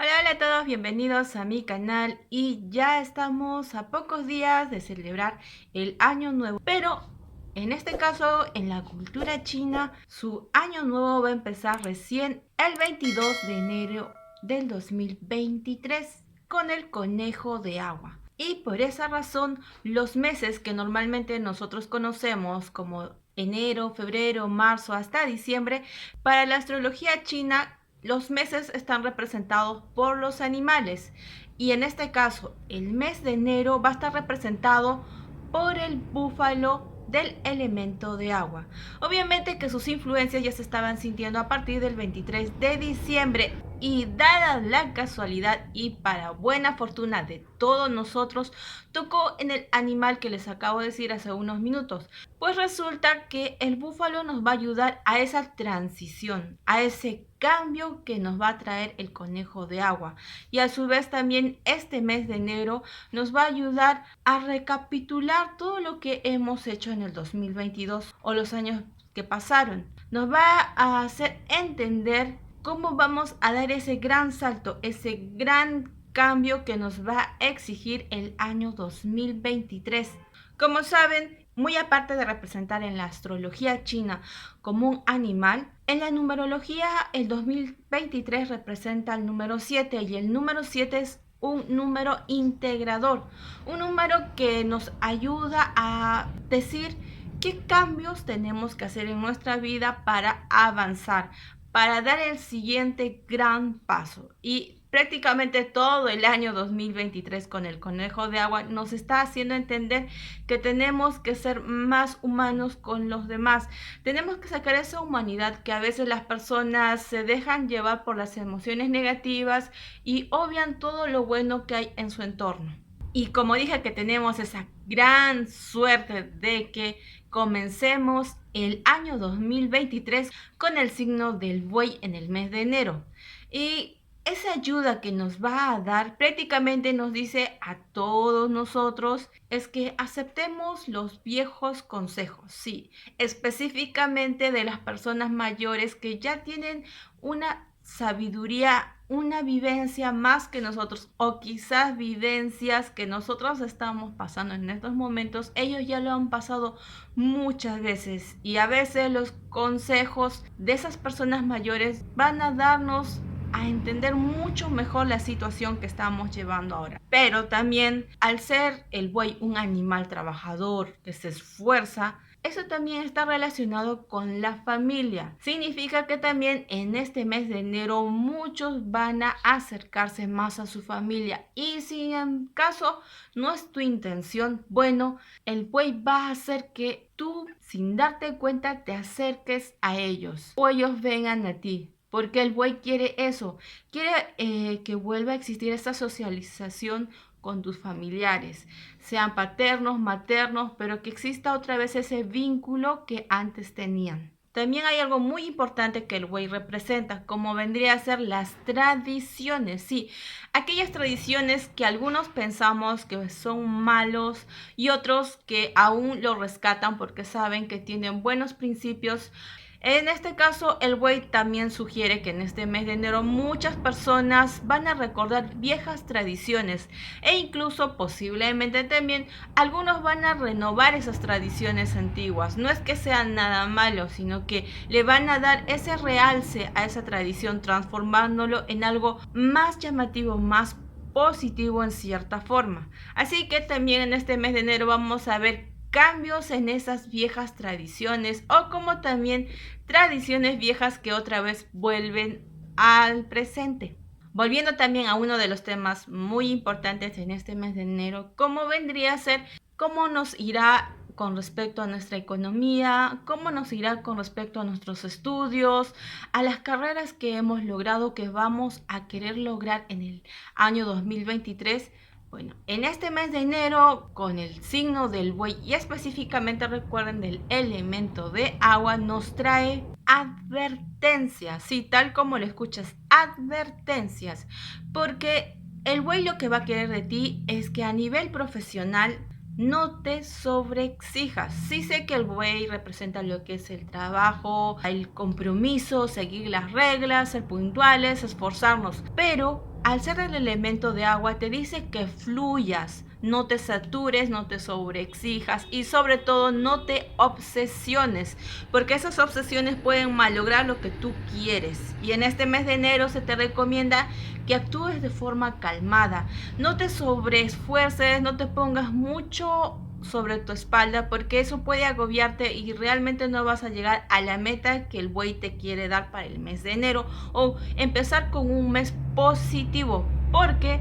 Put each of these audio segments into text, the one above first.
Hola, hola a todos, bienvenidos a mi canal y ya estamos a pocos días de celebrar el Año Nuevo, pero en este caso en la cultura china su Año Nuevo va a empezar recién el 22 de enero del 2023 con el conejo de agua. Y por esa razón los meses que normalmente nosotros conocemos como enero, febrero, marzo hasta diciembre, para la astrología china los meses están representados por los animales y en este caso el mes de enero va a estar representado por el búfalo del elemento de agua. Obviamente que sus influencias ya se estaban sintiendo a partir del 23 de diciembre y dada la casualidad y para buena fortuna de todos nosotros, tocó en el animal que les acabo de decir hace unos minutos. Pues resulta que el búfalo nos va a ayudar a esa transición, a ese cambio que nos va a traer el conejo de agua. Y a su vez también este mes de enero nos va a ayudar a recapitular todo lo que hemos hecho en el 2022 o los años que pasaron. Nos va a hacer entender cómo vamos a dar ese gran salto, ese gran cambio que nos va a exigir el año 2023. Como saben, muy aparte de representar en la astrología china como un animal, en la numerología el 2023 representa el número 7 y el número 7 es un número integrador, un número que nos ayuda a decir qué cambios tenemos que hacer en nuestra vida para avanzar, para dar el siguiente gran paso. Y prácticamente todo el año 2023 con el conejo de agua nos está haciendo entender que tenemos que ser más humanos con los demás. Tenemos que sacar esa humanidad que a veces las personas se dejan llevar por las emociones negativas y obvian todo lo bueno que hay en su entorno. Y como dije que tenemos esa gran suerte de que comencemos el año 2023 con el signo del buey en el mes de enero. Y esa ayuda que nos va a dar prácticamente nos dice a todos nosotros es que aceptemos los viejos consejos, sí, específicamente de las personas mayores que ya tienen una sabiduría, una vivencia más que nosotros o quizás vivencias que nosotros estamos pasando en estos momentos, ellos ya lo han pasado muchas veces y a veces los consejos de esas personas mayores van a darnos a entender mucho mejor la situación que estamos llevando ahora. Pero también al ser el buey un animal trabajador que se esfuerza, eso también está relacionado con la familia. Significa que también en este mes de enero muchos van a acercarse más a su familia. Y si en caso no es tu intención, bueno, el buey va a hacer que tú, sin darte cuenta, te acerques a ellos o ellos vengan a ti. Porque el buey quiere eso, quiere que vuelva a existir esta socialización con tus familiares, sean paternos, maternos, pero que exista otra vez ese vínculo que antes tenían. También hay algo muy importante que el buey representa, como vendría a ser las tradiciones, sí, aquellas tradiciones que algunos pensamos que son malos y otros que aún lo rescatan porque saben que tienen buenos principios. En este caso, el buey también sugiere que en este mes de enero muchas personas van a recordar viejas tradiciones e incluso posiblemente también algunos van a renovar esas tradiciones antiguas. No es que sean nada malo, sino que le van a dar ese realce a esa tradición transformándolo en algo más llamativo, más positivo en cierta forma. Así que también en este mes de enero vamos a ver cambios en esas viejas tradiciones o como también tradiciones viejas que otra vez vuelven al presente. Volviendo también a uno de los temas muy importantes en este mes de enero, ¿cómo vendría a ser? ¿Cómo nos irá con respecto a nuestra economía? ¿Cómo nos irá con respecto a nuestros estudios? A las carreras que hemos logrado, que vamos a querer lograr en el año 2023. Bueno, en este mes de enero, con el signo del buey y específicamente recuerden del elemento de agua, nos trae advertencias, sí, tal como lo escuchas, advertencias, porque el buey lo que va a querer de ti es que a nivel profesional no te sobreexijas. Sí sé que el buey representa lo que es el trabajo, el compromiso, seguir las reglas, ser puntuales, esforzarnos, pero al ser el elemento de agua, te dice que fluyas, no te satures, no te sobreexijas y sobre todo no te obsesiones, porque esas obsesiones pueden malograr lo que tú quieres. Y en este mes de enero se te recomienda que actúes de forma calmada, no te sobreesfuerces, no te pongas mucho sobre tu espalda, porque eso puede agobiarte y realmente no vas a llegar a la meta que el buey te quiere dar para el mes de enero, o empezar con un mes positivo, porque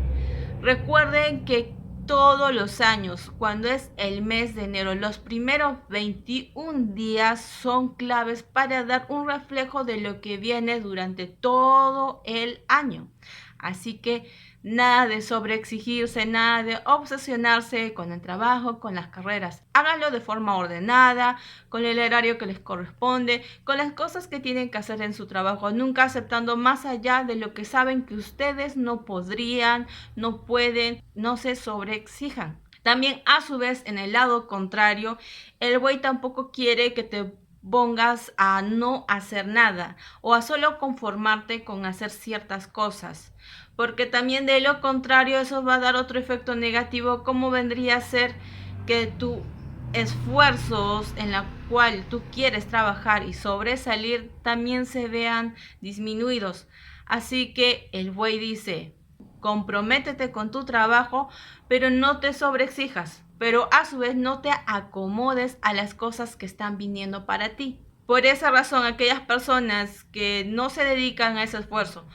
recuerden que todos los años, cuando es el mes de enero, los primeros 21 días son claves para dar un reflejo de lo que viene durante todo el año. Así que nada de sobreexigirse, nada de obsesionarse con el trabajo, con las carreras. Háganlo de forma ordenada, con el horario que les corresponde, con las cosas que tienen que hacer en su trabajo, nunca aceptando más allá de lo que saben que ustedes no podrían, no pueden, no se sobreexijan. También a su vez, en el lado contrario, el buey tampoco quiere que te pongas a no hacer nada o a solo conformarte con hacer ciertas cosas, porque también de lo contrario eso va a dar otro efecto negativo, como vendría a ser que tus esfuerzos en la cual tú quieres trabajar y sobresalir también se vean disminuidos. Así que el buey dice: comprométete con tu trabajo, pero no te sobreexijas, pero a su vez no te acomodes a las cosas que están viniendo para ti. Por esa razón, aquellas personas que no se dedican a ese esfuerzo,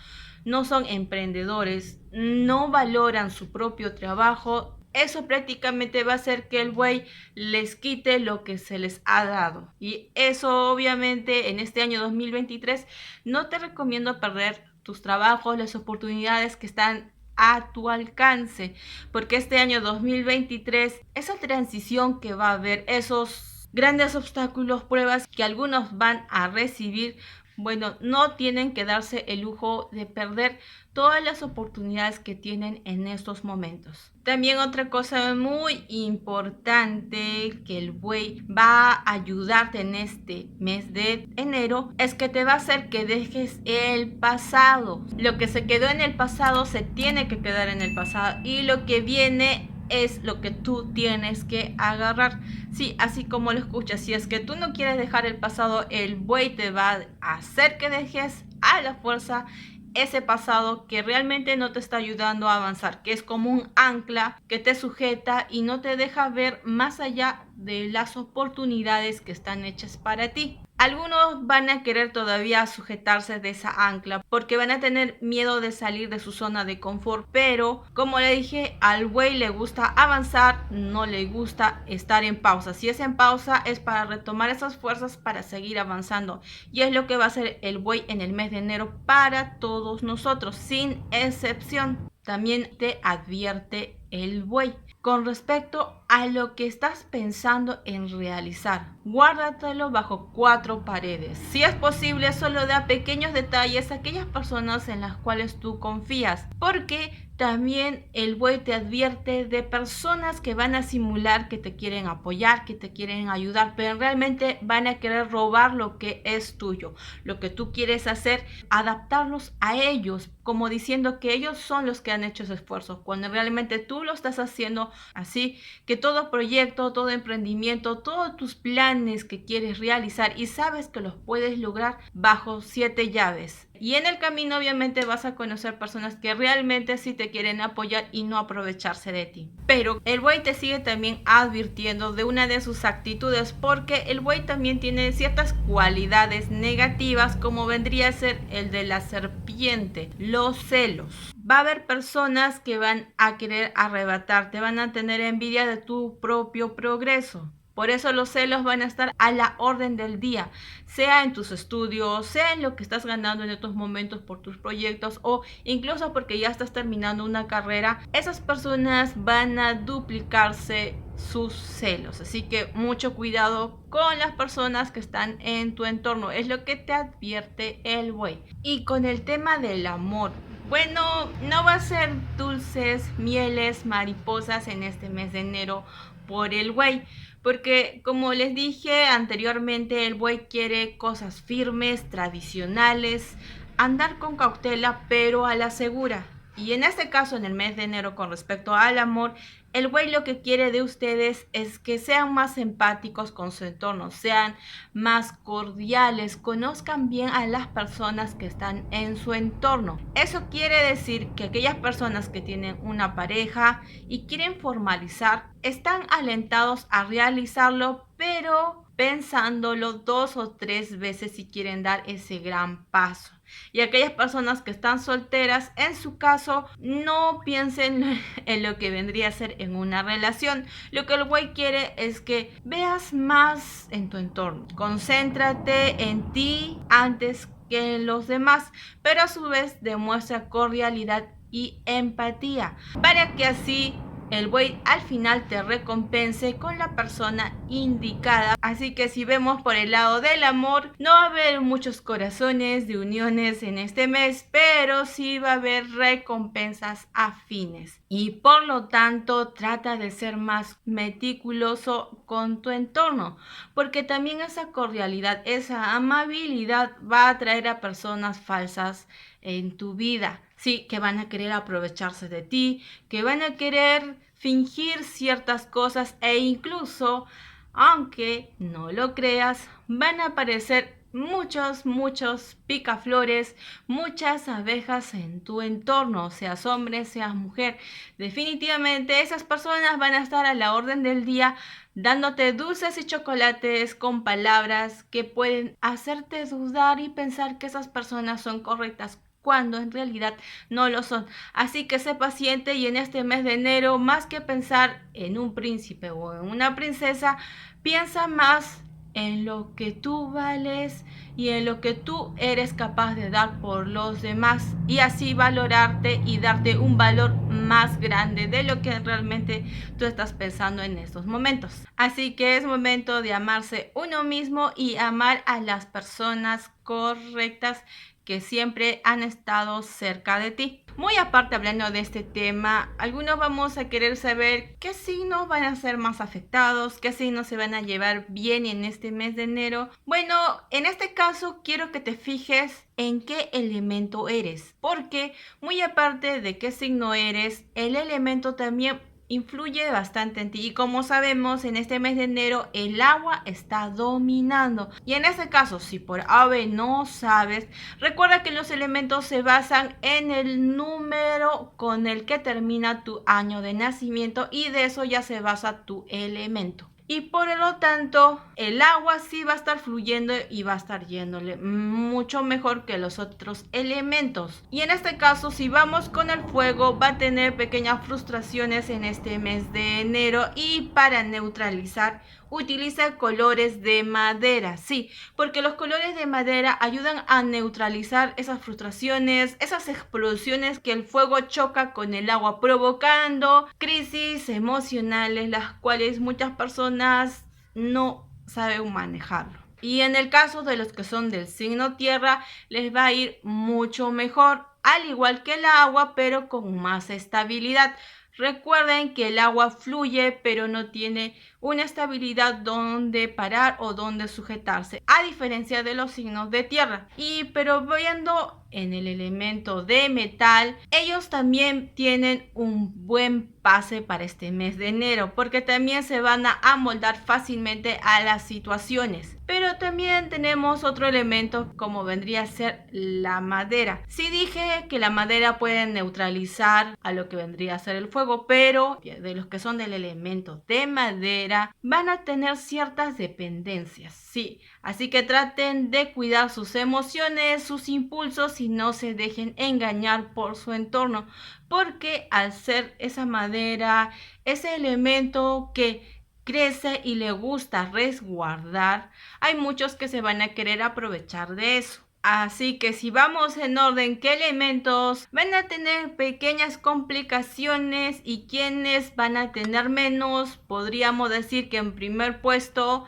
no son emprendedores, no valoran su propio trabajo, eso prácticamente va a hacer que el buey les quite lo que se les ha dado. Y eso obviamente en este año 2023 no te recomiendo perder tus trabajos, las oportunidades que están a tu alcance, porque este año 2023, esa transición que va a haber, esos grandes obstáculos, pruebas que algunos van a recibir, bueno, no tienen que darse el lujo de perder todas las oportunidades que tienen en estos momentos. También otra cosa muy importante que el buey va a ayudarte en este mes de enero es que te va a hacer que dejes el pasado. Lo que se quedó en el pasado se tiene que quedar en el pasado y lo que viene es lo que tú tienes que agarrar. Sí, así como lo escuchas, si es que tú no quieres dejar el pasado, el buey te va a hacer que dejes a la fuerza ese pasado que realmente no te está ayudando a avanzar, que es como un ancla que te sujeta y no te deja ver más allá de las oportunidades que están hechas para ti. Algunos van a querer todavía sujetarse de esa ancla porque van a tener miedo de salir de su zona de confort, pero como le dije, al buey le gusta avanzar, no le gusta estar en pausa. Si es en pausa es para retomar esas fuerzas para seguir avanzando, y es lo que va a hacer el buey en el mes de enero para todos nosotros, sin excepción. También te advierte el buey con respecto a lo que estás pensando en realizar. Guárdatelo bajo 4 paredes. Si es posible, solo da pequeños detalles a aquellas personas en las cuales tú confías, porque también el buey te advierte de personas que van a simular que te quieren apoyar, que te quieren ayudar, pero realmente van a querer robar lo que es tuyo. Lo que tú quieres hacer, adaptarlos a ellos, como diciendo que ellos son los que han hecho ese esfuerzo, cuando realmente tú lo estás haciendo. Así que todo proyecto, todo emprendimiento, todos tus planes que quieres realizar y sabes que los puedes lograr bajo 7 llaves. Y en el camino obviamente vas a conocer personas que realmente sí te quieren apoyar y no aprovecharse de ti. Pero el buey te sigue también advirtiendo de una de sus actitudes, porque el buey también tiene ciertas cualidades negativas, como vendría a ser el de la serpiente, los celos. Va a haber personas que van a querer arrebatarte, van a tener envidia de tu propio progreso. Por eso los celos van a estar a la orden del día, sea en tus estudios, sea en lo que estás ganando en estos momentos por tus proyectos, o incluso porque ya estás terminando una carrera. Esas personas van a duplicarse sus celos, así que mucho cuidado con las personas que están en tu entorno, es lo que te advierte el buey. Y con el tema del amor, bueno, no va a ser dulces, mieles, mariposas en este mes de enero por el buey, porque como les dije anteriormente, el buey quiere cosas firmes, tradicionales, andar con cautela pero a la segura. Y en este caso, en el mes de enero, con respecto al amor, el güey lo que quiere de ustedes es que sean más empáticos con su entorno, sean más cordiales, conozcan bien a las personas que están en su entorno. Eso quiere decir que aquellas personas que tienen una pareja y quieren formalizar, están alentados a realizarlo, pero pensándolo 2 o 3 veces si quieren dar ese gran paso. Y aquellas personas que están solteras, en su caso, no piensen en lo que vendría a ser en una relación. Lo que el güey quiere es que veas más en tu entorno. Concéntrate en ti antes que en los demás, pero a su vez demuestra cordialidad y empatía para que así el güey al final te recompense con la persona indicada. Así que si vemos por el lado del amor, no va a haber muchos corazones de uniones en este mes, pero sí va a haber recompensas afines. Y por lo tanto, trata de ser más meticuloso con tu entorno, porque también esa cordialidad, esa amabilidad va a atraer a personas falsas en tu vida. Sí, que van a querer aprovecharse de ti, que van a querer fingir ciertas cosas e incluso, aunque no lo creas, van a aparecer muchos picaflores, muchas abejas en tu entorno, seas hombre, seas mujer. Definitivamente esas personas van a estar a la orden del día dándote dulces y chocolates con palabras que pueden hacerte dudar y pensar que esas personas son correctas cuando en realidad no lo son. Así que sé paciente y en este mes de enero, más que pensar en un príncipe o en una princesa, piensa más en lo que tú vales y en lo que tú eres capaz de dar por los demás, y así valorarte y darte un valor más grande de lo que realmente tú estás pensando en estos momentos. Así que es momento de amarse uno mismo y amar a las personas correctas que siempre han estado cerca de ti. Muy aparte, hablando de este tema, algunos vamos a querer saber qué signos van a ser más afectados, qué signos se van a llevar bien en este mes de enero. Bueno, en este caso quiero que te fijes en qué elemento eres, porque muy aparte de qué signo eres, el elemento también influye bastante en ti. Y como sabemos, en este mes de enero el agua está dominando. Y en este caso, si por ave no sabes, recuerda que los elementos se basan en el número con el que termina tu año de nacimiento, y de eso ya se basa tu elemento. Y por lo tanto, el agua sí va a estar fluyendo y va a estar yéndole mucho mejor que los otros elementos. Y en este caso, si vamos con el fuego, va a tener pequeñas frustraciones en este mes de enero, y para neutralizar, utiliza colores de madera. Sí, porque los colores de madera ayudan a neutralizar esas frustraciones, esas explosiones que el fuego choca con el agua, provocando crisis emocionales, las cuales muchas personas no saben manejarlo. Y en el caso de los que son del signo tierra, les va a ir mucho mejor, al igual que el agua, pero con más estabilidad. Recuerden que el agua fluye, pero no tiene una estabilidad donde parar o donde sujetarse, a diferencia de los signos de tierra. Pero viendo en el elemento de metal, ellos también tienen un buen pase para este mes de enero, porque también se van a amoldar fácilmente a las situaciones. Pero también tenemos otro elemento, como vendría a ser la madera. Sí dije que la madera puede neutralizar a lo que vendría a ser el fuego, pero de los que son del elemento de madera van a tener ciertas dependencias, sí. Así que traten de cuidar sus emociones, sus impulsos, y no se dejen engañar por su entorno, porque al ser esa madera, ese elemento que crece y le gusta resguardar, hay muchos que se van a querer aprovechar de eso. Así que si vamos en orden, ¿qué elementos van a tener pequeñas complicaciones y quiénes van a tener menos? Podríamos decir que en primer puesto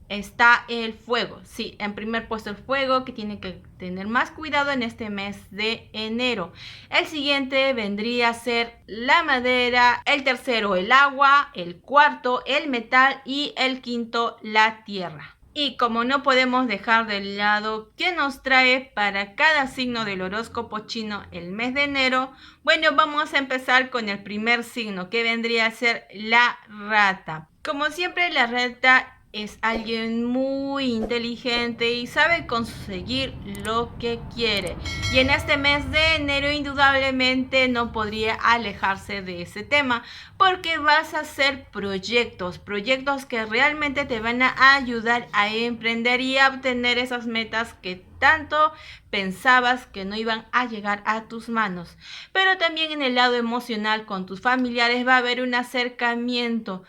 está el fuego. Sí, en primer puesto el fuego, que tiene que tener más cuidado en este mes de enero. El siguiente vendría a ser la madera, el tercero el agua, el cuarto el metal y el quinto la tierra. Y como no podemos dejar de lado qué nos trae para cada signo del horóscopo chino el mes de enero, bueno, vamos a empezar con el primer signo, que vendría a ser la rata. Como siempre, la rata es alguien muy inteligente y sabe conseguir lo que quiere. Y en este mes de enero indudablemente no podría alejarse de ese tema, porque vas a hacer proyectos que realmente te van a ayudar a emprender y a obtener esas metas que tanto pensabas que no iban a llegar a tus manos. Pero también en el lado emocional con tus familiares va a haber un acercamiento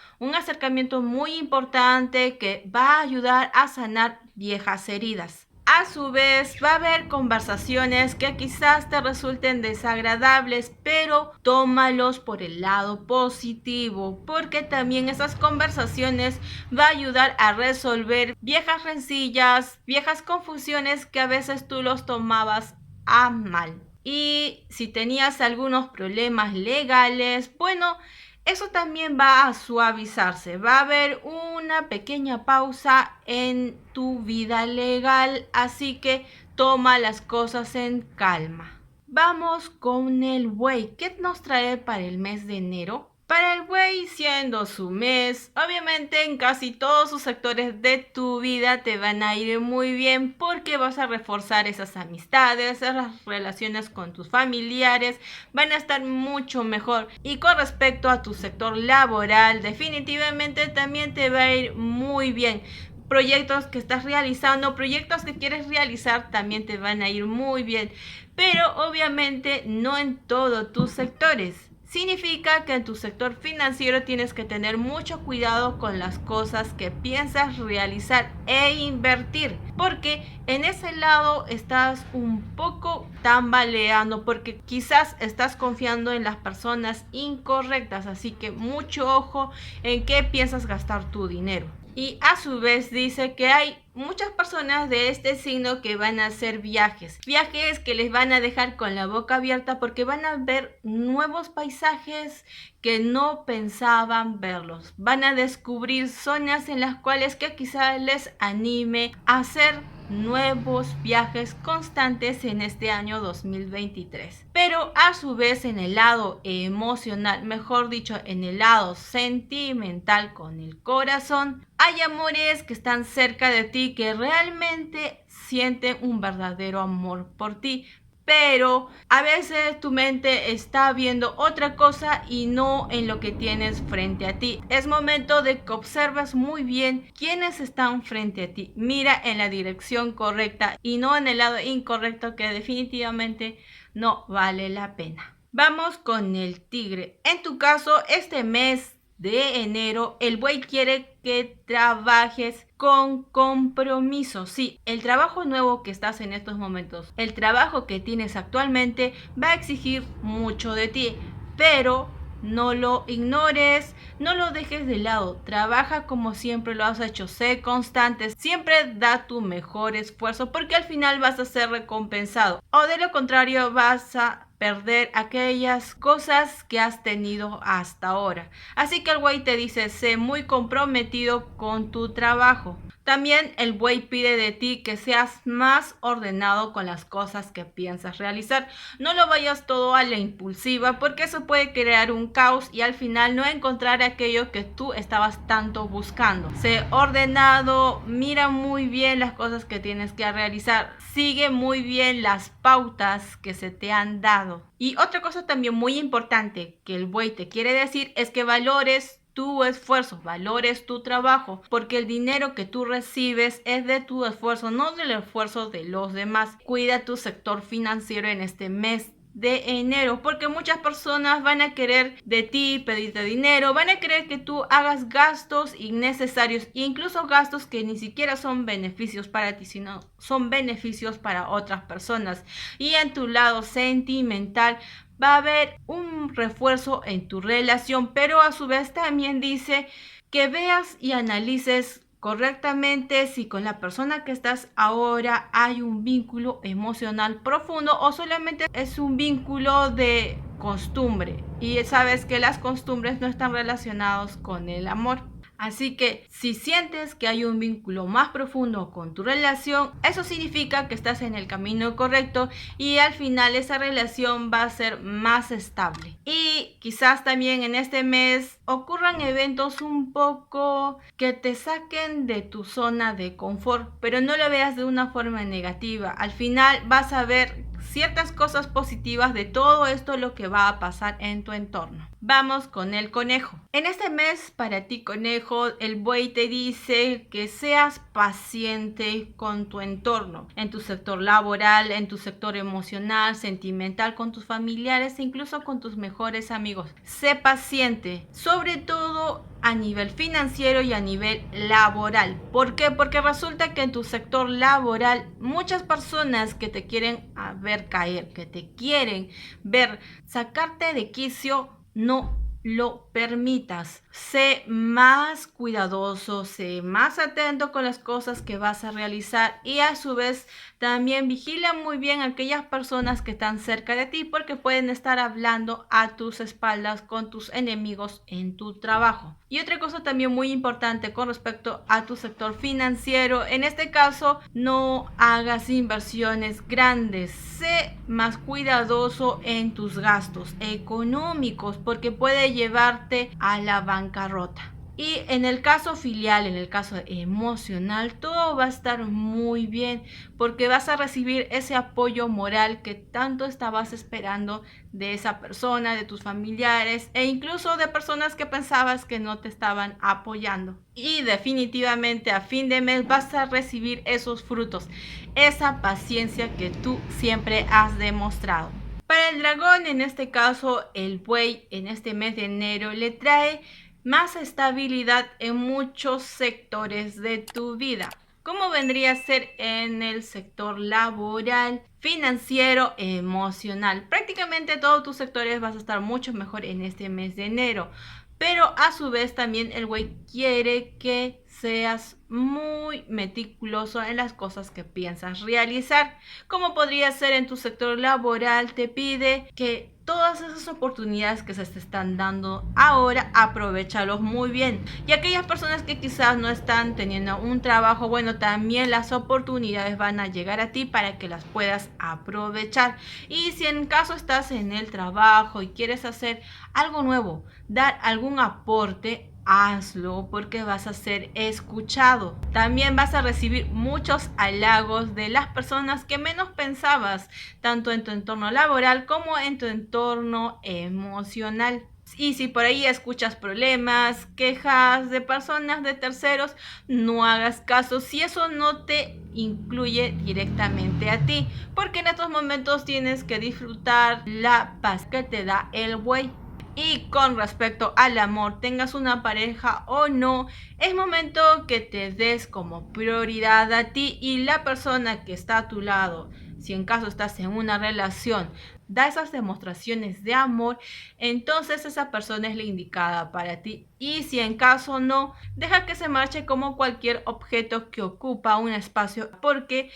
muy importante que va a ayudar a sanar viejas heridas. A su vez, va a haber conversaciones que quizás te resulten desagradables, pero tómalos por el lado positivo, porque también esas conversaciones va a ayudar a resolver viejas rencillas, viejas confusiones que a veces tú los tomabas a mal. Y si tenías algunos problemas legales, bueno, eso también va a suavizarse. Va a haber una pequeña pausa en tu vida legal, así que toma las cosas en calma. Vamos con el buey. ¿Qué nos trae para el mes de enero? Para el buey, siendo su mes, obviamente en casi todos sus sectores de tu vida te van a ir muy bien, porque vas a reforzar esas amistades, esas relaciones con tus familiares, van a estar mucho mejor. Y con respecto a tu sector laboral, definitivamente también te va a ir muy bien. Proyectos que estás realizando, proyectos que quieres realizar también te van a ir muy bien, pero obviamente no en todos tus sectores. Significa que en tu sector financiero tienes que tener mucho cuidado con las cosas que piensas realizar e invertir, porque en ese lado estás un poco tambaleando, porque quizás estás confiando en las personas incorrectas, así que mucho ojo en qué piensas gastar tu dinero. Y a su vez dice que hay muchas personas de este signo que van a hacer viajes que les van a dejar con la boca abierta, porque van a ver nuevos paisajes que no pensaban verlos. Van a descubrir zonas en las cuales que quizás les anime a hacer nuevos viajes constantes en este año 2023. Pero a su vez en el lado emocional, mejor dicho, en el lado sentimental con el corazón, hay amores que están cerca de ti que realmente sienten un verdadero amor por ti. Pero a veces tu mente está viendo otra cosa y no en lo que tienes frente a ti. Es momento de que observes muy bien quiénes están frente a ti. Mira en la dirección correcta y no en el lado incorrecto, que definitivamente no vale la pena. Vamos con el tigre. En tu caso, este mes de enero, el buey quiere que trabajes con compromiso. Sí, el trabajo nuevo que estás en estos momentos, el trabajo que tienes actualmente va a exigir mucho de ti, pero no lo ignores, no lo dejes de lado. Trabaja como siempre lo has hecho, sé constante, siempre da tu mejor esfuerzo, porque al final vas a ser recompensado, o de lo contrario vas a perder aquellas cosas que has tenido hasta ahora. Así que el buey te dice, sé muy comprometido con tu trabajo. También el buey pide de ti que seas más ordenado con las cosas que piensas realizar. No lo vayas todo a la impulsiva, porque eso puede crear un caos y al final no encontrar aquello que tú estabas tanto buscando. Sé ordenado, mira muy bien las cosas que tienes que realizar, sigue muy bien las pautas que se te han dado. Y otra cosa también muy importante que el buey te quiere decir es que valores tu esfuerzo, valores tu trabajo, porque el dinero que tú recibes es de tu esfuerzo, no del esfuerzo de los demás. Cuida tu sector financiero en este mes de enero, porque muchas personas van a querer de ti pedirte dinero, van a querer que tú hagas gastos innecesarios, incluso gastos que ni siquiera son beneficios para ti, sino son beneficios para otras personas. Y en tu lado sentimental va a haber un refuerzo en tu relación, pero a su vez también dice que veas y analices correctamente si con la persona que estás ahora hay un vínculo emocional profundo o solamente es un vínculo de costumbre, y sabes que las costumbres no están relacionados con el amor. Así que si sientes que hay un vínculo más profundo con tu relación, eso significa que estás en el camino correcto y al final esa relación va a ser más estable. Y quizás también en este mes ocurran eventos un poco que te saquen de tu zona de confort, pero no lo veas de una forma negativa. Al final vas a ver ciertas cosas positivas de todo esto lo que va a pasar en tu entorno. Vamos con el conejo. En este mes para ti, conejo, el buey te dice que seas paciente con tu entorno, en tu sector laboral, en tu sector emocional, sentimental, con tus familiares e incluso con tus mejores amigos. Sé paciente, sobre todo a nivel financiero y a nivel laboral. ¿Por qué? Porque resulta que en tu sector laboral muchas personas que te quieren ver caer, que te quieren ver sacarte de quicio, no lo permitas. Sé más cuidadoso, sé más atento con las cosas que vas a realizar y a su vez también vigila muy bien a aquellas personas que están cerca de ti porque pueden estar hablando a tus espaldas con tus enemigos en tu trabajo. Y otra cosa también muy importante con respecto a tu sector financiero, en este caso no hagas inversiones grandes, sé más cuidadoso en tus gastos económicos porque puede llevarte a la bancarrota. Y en el caso filial, en el caso emocional, todo va a estar muy bien porque vas a recibir ese apoyo moral que tanto estabas esperando de esa persona, de tus familiares e incluso de personas que pensabas que no te estaban apoyando. Y definitivamente a fin de mes vas a recibir esos frutos, esa paciencia que tú siempre has demostrado. Para el dragón, en este caso, el buey en este mes de enero le trae más estabilidad en muchos sectores de tu vida. ¿Cómo vendría a ser en el sector laboral, financiero, emocional? Prácticamente todos tus sectores vas a estar mucho mejor en este mes de enero. Pero a su vez también el güey quiere que seas muy meticuloso en las cosas que piensas realizar. Como podría ser en tu sector laboral, te pide que todas esas oportunidades que se te están dando ahora, aprovechalos muy bien. Y aquellas personas que quizás no están teniendo un trabajo, bueno, también las oportunidades van a llegar a ti para que las puedas aprovechar. Y si en caso estás en el trabajo y quieres hacer algo nuevo, dar algún aporte, hazlo porque vas a ser escuchado. También vas a recibir muchos halagos de las personas que menos pensabas, tanto en tu entorno laboral como en tu entorno emocional. Y si por ahí escuchas problemas, quejas de personas, de terceros, no hagas caso si eso no te incluye directamente a ti, porque en estos momentos tienes que disfrutar la paz que te da el buey. Y con respecto al amor, tengas una pareja o no, es momento que te des como prioridad a ti y la persona que está a tu lado. Si en caso estás en una relación, da esas demostraciones de amor, entonces esa persona es la indicada para ti. Y si en caso no, deja que se marche como cualquier objeto que ocupa un espacio, porque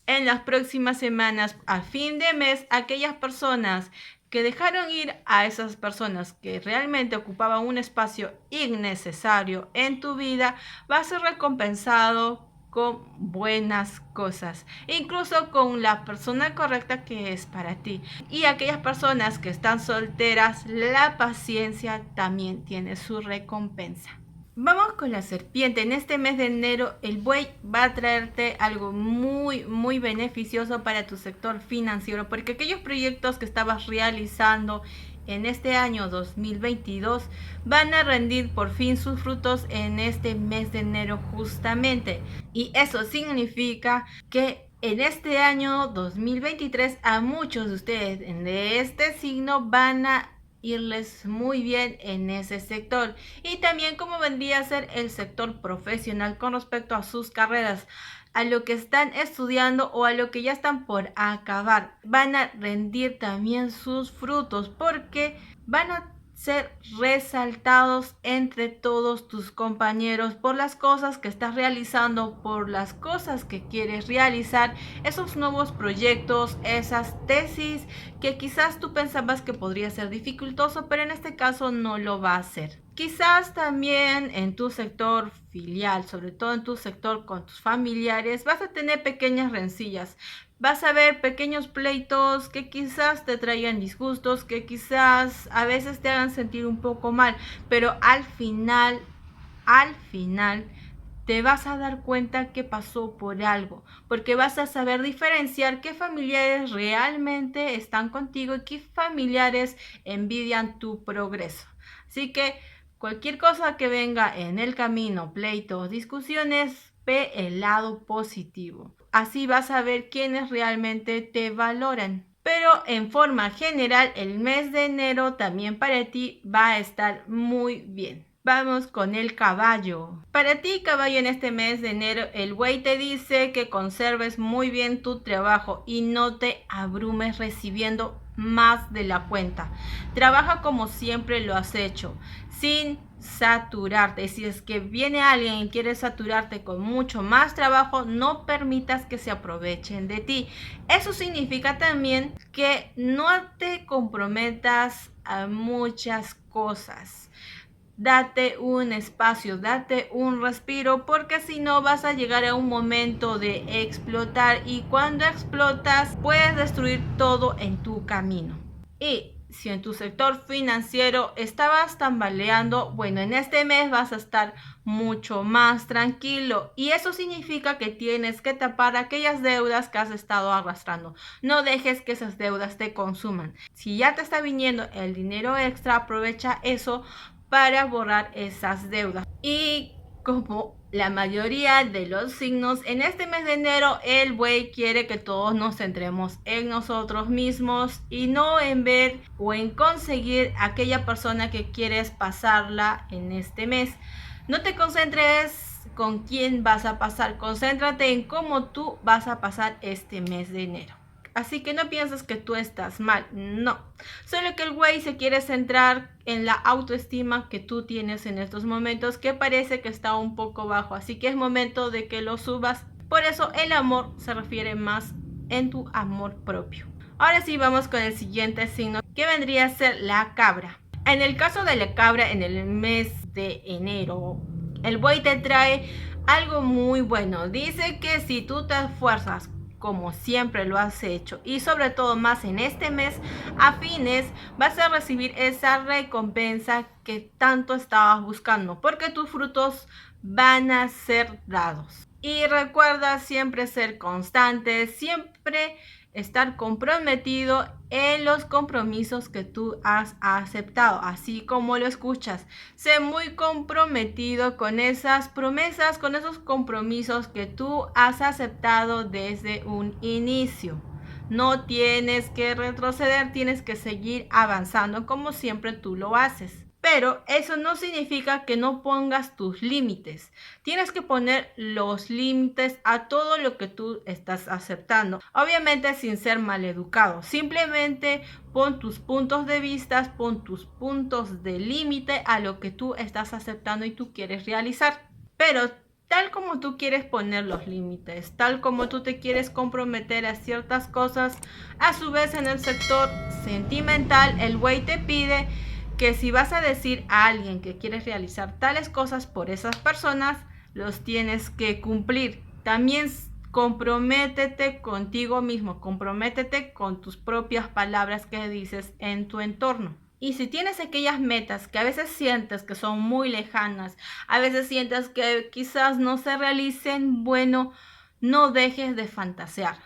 en las próximas semanas, a fin de mes, aquellas personas que dejaron ir a esas personas que realmente ocupaban un espacio innecesario en tu vida, va a ser recompensado con buenas cosas, incluso con la persona correcta que es para ti. Y aquellas personas que están solteras, la paciencia también tiene su recompensa. Vamos con la serpiente. En este mes de enero el buey va a traerte algo muy beneficioso para tu sector financiero, porque aquellos proyectos que estabas realizando en este año 2022 van a rendir por fin sus frutos en este mes de enero justamente. Y eso significa que en este año 2023 a muchos de ustedes de este signo van a irles muy bien en ese sector. Y también como vendría a ser el sector profesional con respecto a sus carreras, a lo que están estudiando o a lo que ya están por acabar, van a rendir también sus frutos porque van a ser resaltados entre todos tus compañeros por las cosas que estás realizando, por las cosas que quieres realizar, esos nuevos proyectos, esas tesis que quizás tú pensabas que podría ser dificultoso, pero en este caso no lo va a ser. Quizás también en tu sector filial, sobre todo en tu sector con tus familiares, vas a tener pequeñas rencillas. Vas a ver pequeños pleitos que quizás te traigan disgustos, que quizás a veces te hagan sentir un poco mal, pero al final, te vas a dar cuenta que pasó por algo, porque vas a saber diferenciar qué familiares realmente están contigo y qué familiares envidian tu progreso. Así que cualquier cosa que venga en el camino, pleitos, discusiones, ve el lado positivo. Así vas a ver quiénes realmente te valoran. Pero en forma general, el mes de enero también para ti va a estar muy bien. Vamos con el caballo. Para ti, caballo, en este mes de enero, el güey te dice que conserves muy bien tu trabajo y no te abrumes recibiendo más de la cuenta. Trabaja como siempre lo has hecho, sin saturarte. Si es que viene alguien y quiere saturarte con mucho más trabajo, no permitas que se aprovechen de ti. Eso significa también que no te comprometas a muchas cosas. Date un espacio, date un respiro, porque si no vas a llegar a un momento de explotar y cuando explotas puedes destruir todo en tu camino. Y si en tu sector financiero estabas tambaleando, bueno, en este mes vas a estar mucho más tranquilo y eso significa que tienes que tapar aquellas deudas que has estado arrastrando. No dejes que esas deudas te consuman. Si ya te está viniendo el dinero extra, aprovecha eso para borrar esas deudas. Y como la mayoría de los signos, en este mes de enero el buey quiere que todos nos centremos en nosotros mismos y no en ver o en conseguir aquella persona que quieres pasarla en este mes. No te concentres con quién vas a pasar, concéntrate en cómo tú vas a pasar este mes de enero. Así que no pienses que tú estás mal, no. Solo que el güey se quiere centrar en la autoestima que tú tienes en estos momentos, que parece que está un poco bajo. Así que es momento de que lo subas. Por eso el amor se refiere más en tu amor propio. Ahora sí vamos con el siguiente signo, que vendría a ser la cabra. En el caso de la cabra, en el mes de enero, el buey te trae algo muy bueno. Dice que si tú te esfuerzas como siempre lo has hecho y sobre todo más en este mes a fines, vas a recibir esa recompensa que tanto estabas buscando, porque tus frutos van a ser dados. Y recuerda siempre ser constante, siempre estar comprometido en los compromisos que tú has aceptado, así como lo escuchas. Sé muy comprometido con esas promesas, con esos compromisos que tú has aceptado desde un inicio. No tienes que retroceder, tienes que seguir avanzando como siempre tú lo haces. Pero eso no significa que no pongas tus límites. Tienes que poner los límites a todo lo que tú estás aceptando. Obviamente sin ser maleducado. Simplemente pon tus puntos de vista, pon tus puntos de límite a lo que tú estás aceptando y tú quieres realizar. Pero tal como tú quieres poner los límites, tal como tú te quieres comprometer a ciertas cosas, a su vez en el sector sentimental, el güey te pide que si vas a decir a alguien que quieres realizar tales cosas por esas personas, los tienes que cumplir. También comprométete contigo mismo, comprométete con tus propias palabras que dices en tu entorno. Y si tienes aquellas metas que a veces sientes que son muy lejanas, a veces sientes que quizás no se realicen, bueno, no dejes de fantasear,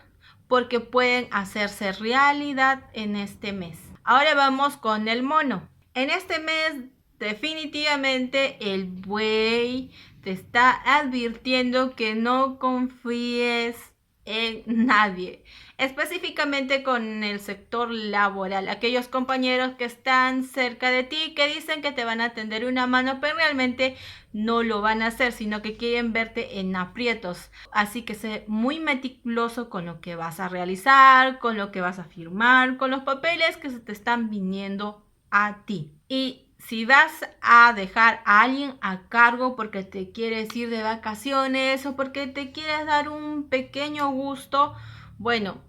porque pueden hacerse realidad en este mes. Ahora vamos con el mono. En este mes definitivamente el buey te está advirtiendo que no confíes en nadie, específicamente con el sector laboral, aquellos compañeros que están cerca de ti, que dicen que te van a tender una mano, pero realmente no lo van a hacer, sino que quieren verte en aprietos. Así que sé muy meticuloso con lo que vas a realizar, con lo que vas a firmar, con los papeles que se te están viniendo a ti. Y si vas a dejar a alguien a cargo porque te quieres ir de vacaciones o porque te quieres dar un pequeño gusto, bueno,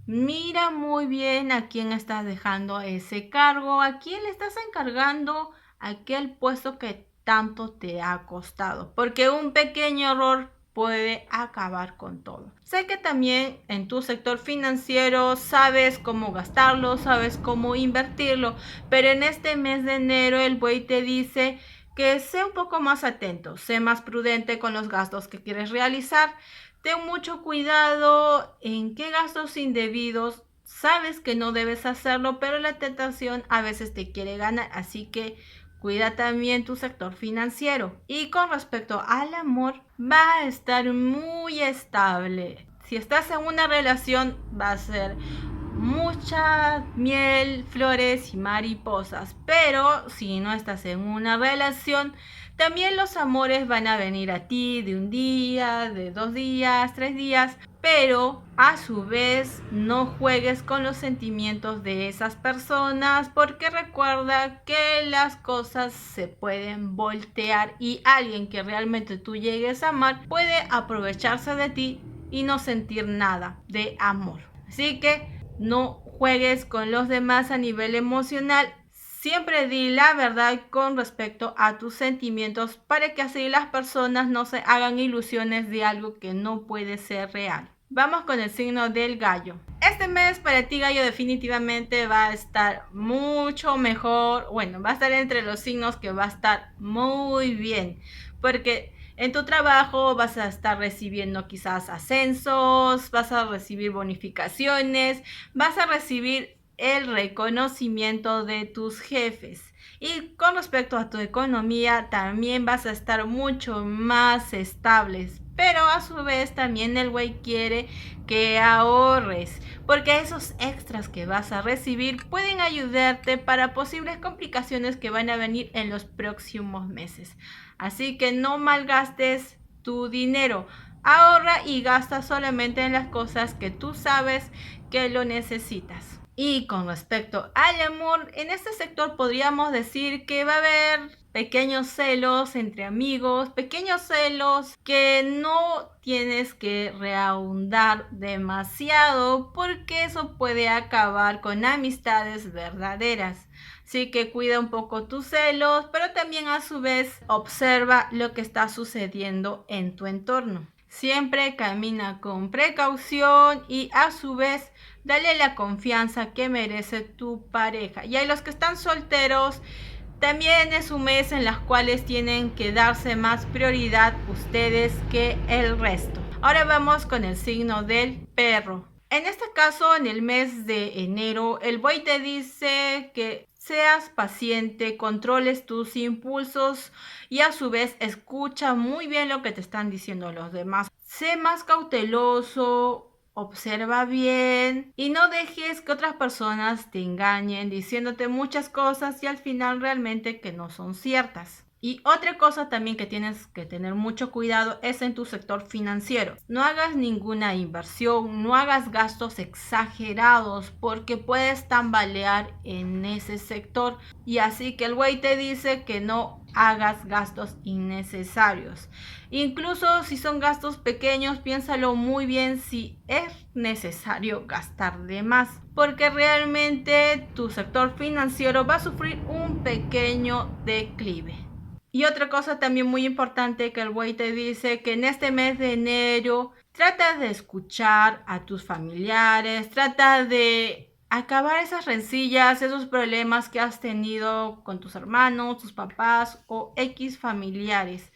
mira muy bien a quién estás dejando ese cargo, a quién le estás encargando aquel puesto que tanto te ha costado, porque un pequeño error puede acabar con todo. Sé que también en tu sector financiero sabes cómo gastarlo, sabes cómo invertirlo, pero en este mes de enero el buey te dice que sé un poco más atento, sé más prudente con los gastos que quieres realizar. Ten mucho cuidado en qué gastos indebidos sabes que no debes hacerlo, pero la tentación a veces te quiere ganar, así que cuida también tu sector financiero. Y con respecto al amor, va a estar muy estable. Si estás en una relación, va a ser mucha miel, flores y mariposas. Pero si no estás en una relación, también los amores van a venir a ti de un día, de 2 días, 3 días. Pero a su vez no juegues con los sentimientos de esas personas, porque recuerda que las cosas se pueden voltear y alguien que realmente tú llegues a amar puede aprovecharse de ti y no sentir nada de amor. Así que no juegues con los demás a nivel emocional. Siempre di la verdad con respecto a tus sentimientos para que así las personas no se hagan ilusiones de algo que no puede ser real. Vamos con el signo del gallo. Este mes para ti, gallo, definitivamente va a estar mucho mejor. Bueno, va a estar entre los signos que va a estar muy bien, porque en tu trabajo vas a estar recibiendo quizás ascensos, vas a recibir bonificaciones, vas a recibir el reconocimiento de tus jefes. Y con respecto a tu economía, también vas a estar mucho más estables. Pero a su vez también el güey quiere que ahorres, porque esos extras que vas a recibir pueden ayudarte para posibles complicaciones que van a venir en los próximos meses. Así que no malgastes tu dinero. Ahorra y gasta solamente en las cosas que tú sabes que lo necesitas. Y con respecto al amor, en este sector podríamos decir que va a haber pequeños celos entre amigos, pequeños celos que no tienes que reahondar demasiado, porque eso puede acabar con amistades verdaderas. Así que cuida un poco tus celos, pero también a su vez observa lo que está sucediendo en tu entorno. Siempre camina con precaución y a su vez dale la confianza que merece tu pareja. Y a los que están solteros, también es un mes en los cuales tienen que darse más prioridad ustedes que el resto. Ahora vamos con el signo del perro. En este caso, en el mes de enero, el buey te dice que seas paciente, controles tus impulsos y a su vez escucha muy bien lo que te están diciendo los demás. Sé más cauteloso, observa bien y no dejes que otras personas te engañen diciéndote muchas cosas y al final realmente que no son ciertas. Y otra cosa también que tienes que tener mucho cuidado es en tu sector financiero. No hagas ninguna inversión, no hagas gastos exagerados porque puedes tambalear en ese sector. Y así que el güey te dice que no hagas gastos innecesarios. Incluso si son gastos pequeños, piénsalo muy bien si es necesario gastar de más, porque realmente tu sector financiero va a sufrir un pequeño declive. Y otra cosa también muy importante que el güey te dice que en este mes de enero trata de escuchar a tus familiares, trata de acabar esas rencillas, esos problemas que has tenido con tus hermanos, tus papás o X familiares.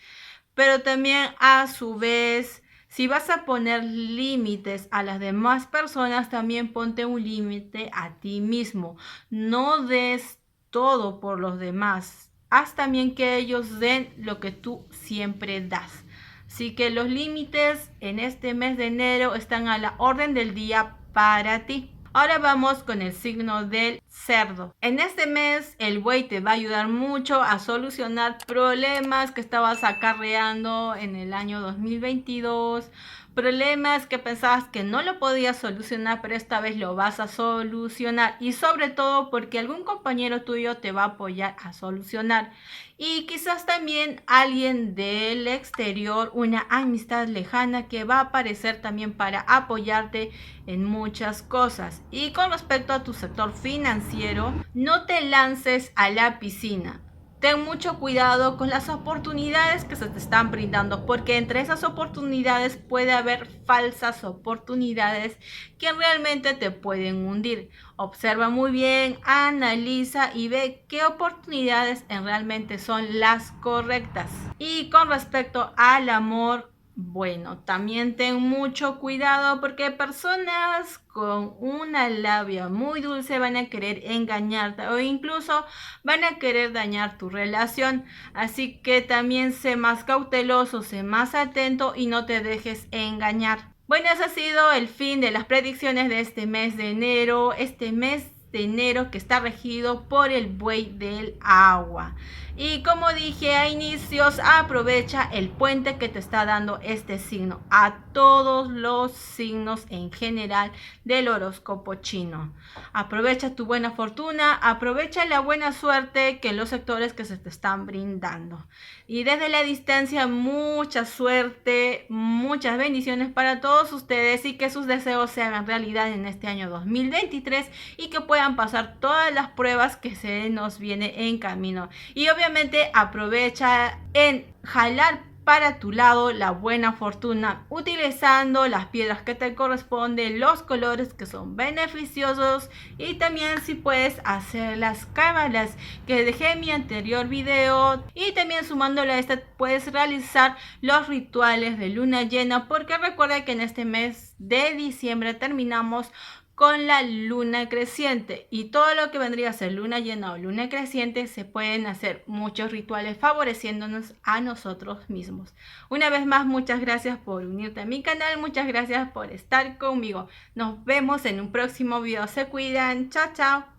Pero también a su vez, si vas a poner límites a las demás personas, también ponte un límite a ti mismo. No des todo por los demás. Haz también que ellos den lo que tú siempre das. Así que los límites en este mes de enero están a la orden del día para ti. Ahora vamos con el signo del cerdo. En este mes el buey te va a ayudar mucho a solucionar problemas que estabas acarreando en el año 2022. Problemas que pensabas que no lo podías solucionar, pero esta vez lo vas a solucionar. Y sobre todo porque algún compañero tuyo te va a apoyar a solucionar. Y quizás también alguien del exterior, una amistad lejana que va a aparecer también para apoyarte en muchas cosas. Y con respecto a tu sector financiero, no te lances a la piscina. ten mucho cuidado con las oportunidades que se te están brindando, porque entre esas oportunidades puede haber falsas oportunidades que realmente te pueden hundir. Observa muy bien, analiza y ve qué oportunidades realmente son las correctas. Y con respecto al amor, bueno, también ten mucho cuidado porque personas con una labia muy dulce van a querer engañarte o incluso van a querer dañar tu relación. Así que también sé más cauteloso, sé más atento y no te dejes engañar. Bueno, ese ha sido el fin de las predicciones de este mes de enero. Este mes de enero que está regido por el buey del agua. Y como dije a inicios, aprovecha el puente que te está dando este signo a todos los signos en general del horóscopo chino. Aprovecha tu buena fortuna, aprovecha la buena suerte que los sectores que se te están brindando. Y desde la distancia, mucha suerte, muchas bendiciones para todos ustedes y que sus deseos se hagan realidad en este año 2023 y que puedan pasar todas las pruebas que se nos viene en camino. Y obviamente aprovecha en jalar para tu lado la buena fortuna utilizando las piedras que te corresponden, los colores que son beneficiosos y también si puedes hacer las cábalas que dejé en mi anterior video y también sumándole a esta puedes realizar los rituales de luna llena porque recuerda que en este mes de diciembre terminamos con la luna creciente y todo lo que vendría a ser luna llena o luna creciente se pueden hacer muchos rituales favoreciéndonos a nosotros mismos. Una vez más, muchas gracias por unirte a mi canal, muchas gracias por estar conmigo. Nos vemos en un próximo video. Se cuidan. Chao, chao.